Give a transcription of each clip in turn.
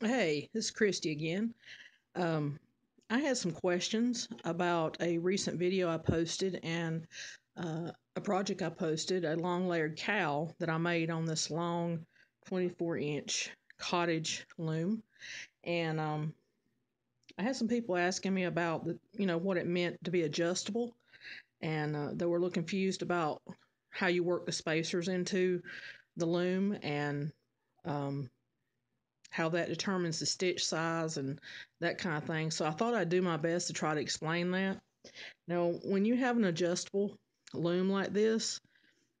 Hey, this is Christy again. Um, I had some questions about a recent video I posted and a project I posted, a long layered cowl that I made on this long 24-inch cottage loom. And I had some people asking me about what it meant to be adjustable, and they were a little confused about how you work the spacers into the loom and um, how that determines the stitch size and that kind of thing. So I thought I'd do my best to try to explain that. Now, when you have an adjustable loom like this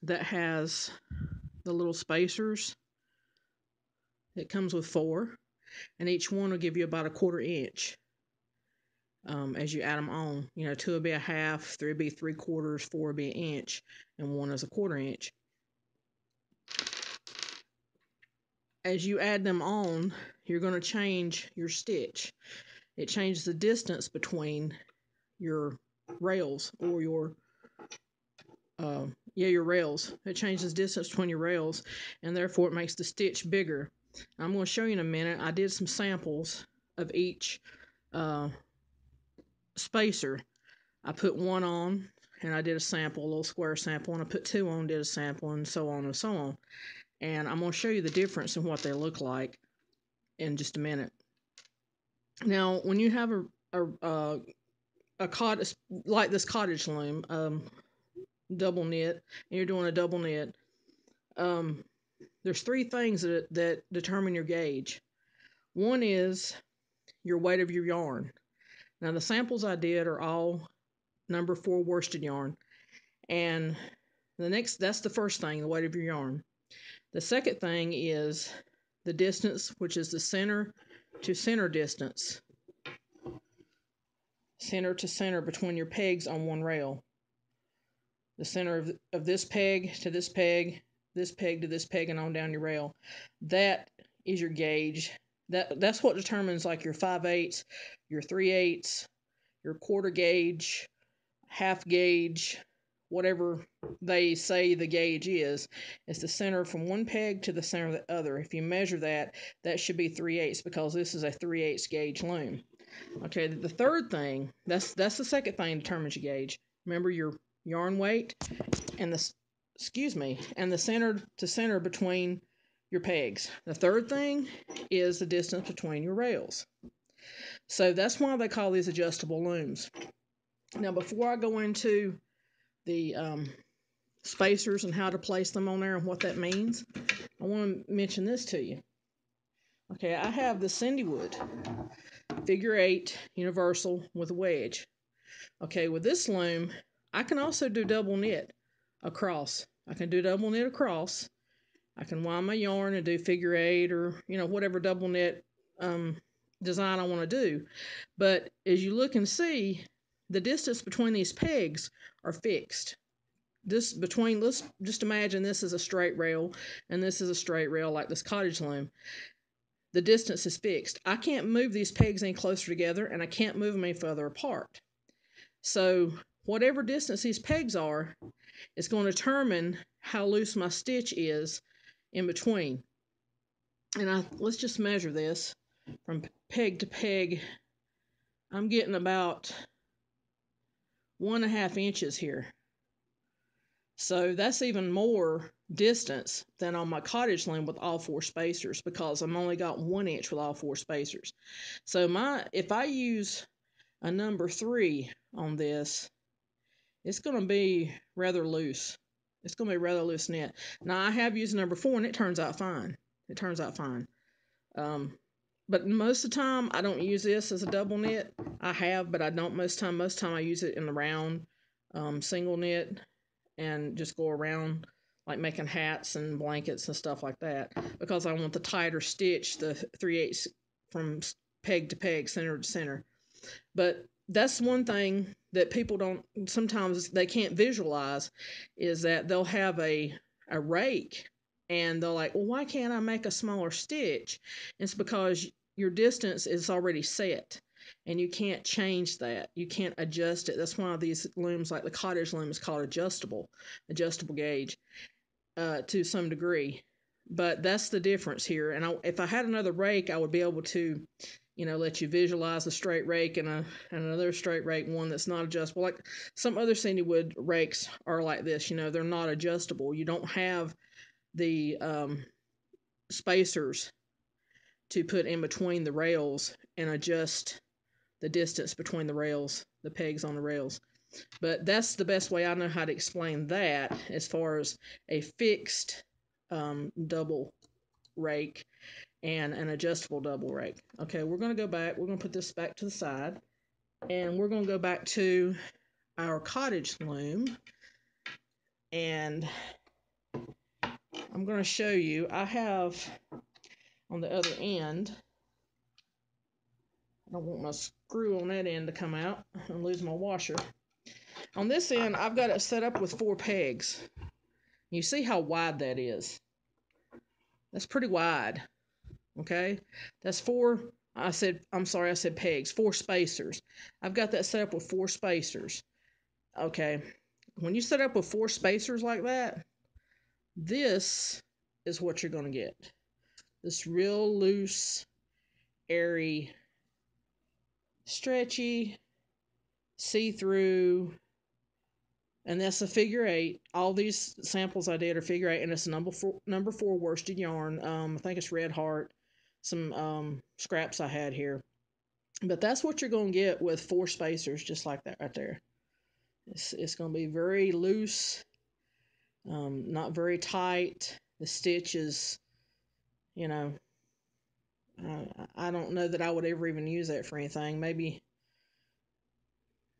that has the little spacers, it comes with four, and each one will give you about a 1/4 inch as you add them on. Two will be a half, three will be 3/4, four will be an inch, and one is a 1/4 inch. As you add them on, you're going to change your stitch. It changes the distance between your rails or your rails. It changes the distance between your rails, and therefore it makes the stitch bigger. I'm going to show you in a minute. I did some samples of each uh, spacer. I put one on and I did a sample, a little square sample, and I put two on, did a sample, and so on and so on. And I'm going to show you the difference in what they look like in just a minute. Now, when you have a cottage like this cottage loom, double knit, and you're doing a double knit, um, there's three things that determine your gauge. One is your weight of your yarn. Now, the samples I did are all number 4 worsted yarn. And that's the first thing, the weight of your yarn. The second thing is the distance, which is the center to center distance, center to center between your pegs on one rail. The center of this peg to this peg to this peg, and on down your rail. That is your gauge. That's what determines like your 5/8, your 3/8, your quarter gauge, half gauge, whatever they say the gauge is. It's the center from one peg to the center of the other. If you measure that, that should be 3/8 because this is a 3/8 gauge loom. Okay, the third thing, that's the second thing that determines your gauge. Remember your yarn weight and the center to center between your pegs. The third thing is the distance between your rails. So that's why they call these adjustable looms. Now, before I go into the spacers and how to place them on there and what that means, I want to mention this to you. Okay, I have the Cindywood figure 8 universal with a wedge. Okay, with this loom, I can also do double knit across. I can do double knit across. I can wind my yarn and do figure 8 or, whatever double knit design I want to do. But as you look and see, the distance between these pegs are fixed. Let's just imagine this is a straight rail and this is a straight rail like this cottage loom. The distance is fixed. I can't move these pegs any closer together, and I can't move them any further apart. So whatever distance these pegs are, it's going to determine how loose my stitch is in between. And let's just measure this from peg to peg. I'm getting about 1.5 inches here. So that's even more distance than on my cottage loom with all 4 spacers because I'm only got 1 inch with all 4 spacers. So if I use a number 3 on this, it's going to be rather loose. It's going to be rather loose knit. Now I have used number 4 and it turns out fine. It turns out fine. But most of the time I don't use this as a double knit. I have, but I don't most time. Most time I use it in the round single knit and just go around like making hats and blankets and stuff like that because I want the tighter stitch, the 3/8 from peg to peg, center to center. But that's one thing that people don't sometimes they can't visualize is that they'll have a rake and they're like, well, why can't I make a smaller stitch? It's because your distance is already set and you can't change that. You can't adjust it. That's why these looms, like the cottage loom, is called adjustable gauge to some degree. But that's the difference here. And if I had another rake, I would be able to, let you visualize a straight rake and another straight rake, one that's not adjustable. Like some other Cindywood rakes are like this. They're not adjustable. You don't have the spacers to put in between the rails and adjust the distance between the rails, the pegs on the rails. But that's the best way I know how to explain that as far as a fixed double rake and an adjustable double rake. Okay, we're going to go back. We're going to put this back to the side. And we're going to go back to our cottage loom. And I'm going to show you. I have on the other end, I don't want my screw on that end to come out and lose my washer. On this end, I've got it set up with 4 pegs. You see how wide that is? That's pretty wide. Okay? That's 4, I said pegs, 4 spacers. I've got that set up with 4 spacers. Okay. When you set up with 4 spacers like that, this is what you're going to get. This real loose, airy, stretchy, see-through, and that's a figure 8. All these samples I did are figure 8, and it's number 4 worsted yarn. I think it's Red Heart. Some scraps I had here. But that's what you're going to get with 4 spacers, just like that right there. It's going to be very loose, not very tight. The stitch is, I don't know that I would ever even use that for anything. Maybe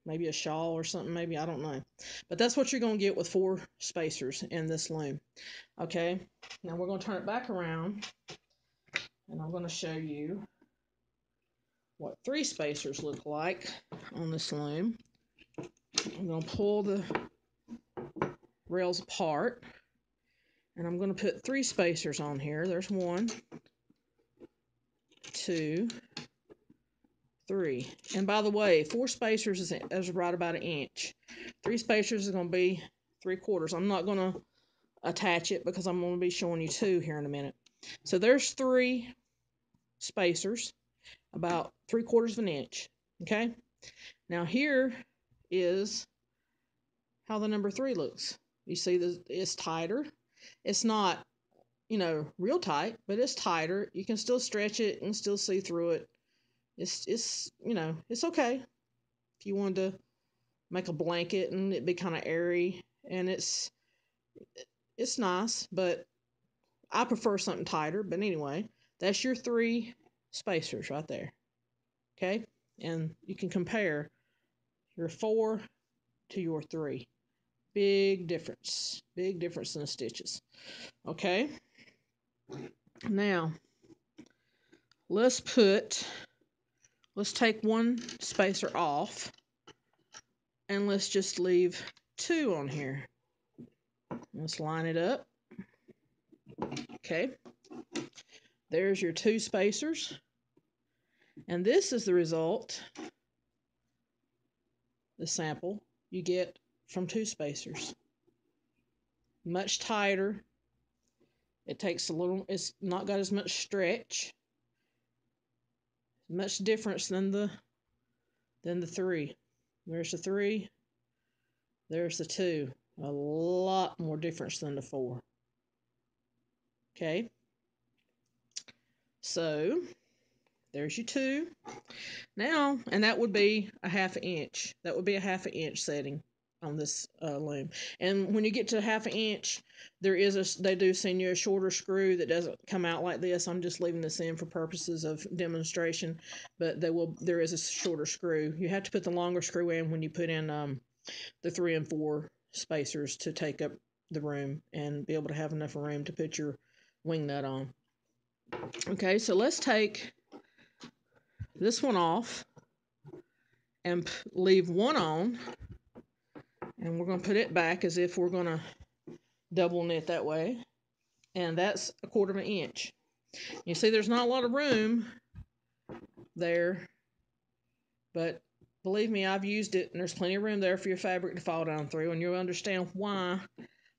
a shawl or something, maybe, I don't know. But that's what you're going to get with 4 spacers in this loom. Okay, now we're going to turn it back around, and I'm going to show you what 3 spacers look like on this loom. I'm going to pull the rails apart, and I'm going to put 3 spacers on here. There's 1, 2, 3. And by the way, 4 spacers is right about 1 inch. 3 spacers is going to be 3/4. I'm not going to attach it because I'm going to be showing you 2 here in a minute. So there's 3 spacers, about 3/4 of an inch. Okay. Now here is how the number 3 looks. You see it's tighter. It's not, real tight, but it's tighter. You can still stretch it and still see through it. It's it's okay. If you wanted to make a blanket and it be kind of airy, and it's nice, but I prefer something tighter. But anyway, that's your 3 spacers right there. Okay? And you can compare your 4 to your 3. Big difference. Big difference in the stitches. Okay? Now, let's take 1 spacer off, and let's just leave 2 on here. Let's line it up. Okay. There's your 2 spacers. And this is the result, the sample you get from 2 spacers. Much tighter. It takes it's not got as much stretch. Much difference than the 3. There's the 3. There's the 2. A lot more difference than the 4. Okay. So there's your 2. Now, and that would be a 1/2 inch. That would be a 1/2 inch setting on this loom. And when you get to 1/2 inch, they do send you a shorter screw that doesn't come out like this. I'm just leaving this in for purposes of demonstration, but there is a shorter screw. You have to put the longer screw in when you put in the 3 and 4 spacers to take up the room and be able to have enough room to put your wing nut on. Okay, so let's take this one off and leave 1 on, and we're going to put it back as if we're going to double knit that way, and that's 1/4 inch. You see there's not a lot of room there, but believe me, I've used it, and there's plenty of room there for your fabric to fall down through, and you'll understand why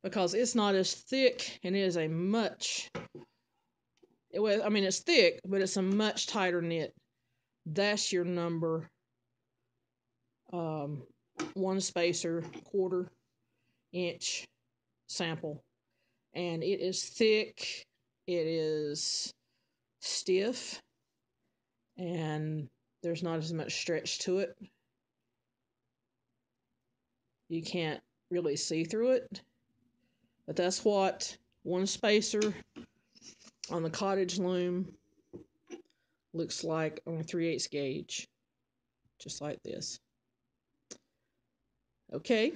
because it's not as thick, and it is a much, I mean, it's thick, but it's a much tighter knit. That's your number 1 spacer, 1/4 inch sample. And it is thick, it is stiff, and there's not as much stretch to it. You can't really see through it, but that's what 1 spacer on the cottage loom looks like on a 3/8 gauge, just like this. Okay,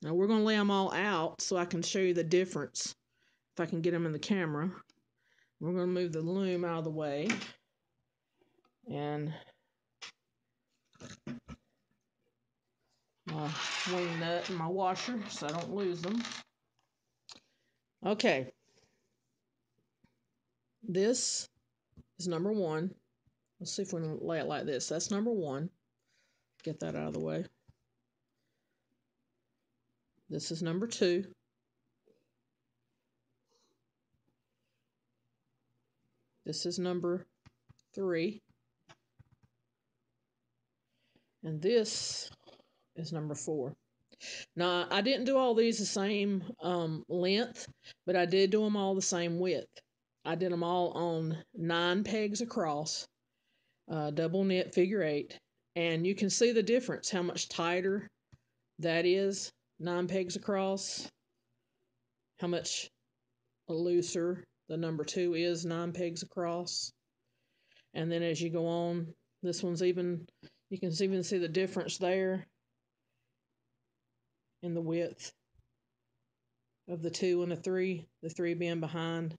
now we're going to lay them all out so I can show you the difference if I can get them in the camera. We're going to move the loom out of the way and my wing nut and my washer so I don't lose them. Okay, this is number 1. Let's see if we can lay it like this. That's number 1. Get that out of the way. This is number 2. This is number 3. And this is number 4. Now, I didn't do all these the same length, but I did do them all the same width. I did them all on 9 pegs across, double knit figure 8. And you can see the difference, how much tighter that is, 9 pegs across, how much looser the number 2 is, 9 pegs across. And then as you go on, this one's even, you can even see the difference there in the width of the 2 and the 3 being behind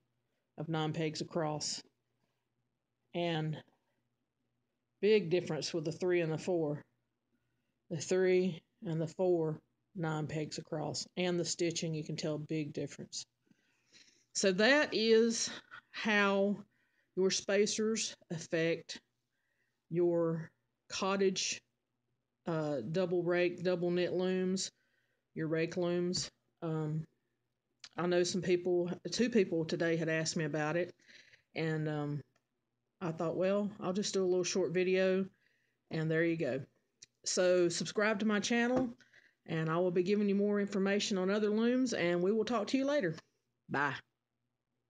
of 9 pegs across. And big difference with the 3 and the 4. The 3 and the 4, 9 pegs across. And the stitching, you can tell big difference. So that is how your spacers affect your cottage double knit looms, your rake looms. I know 2 people today had asked me about it, and I thought, well, I'll just do a little short video, and there you go. So subscribe to my channel, and I will be giving you more information on other looms, and we will talk to you later. Bye.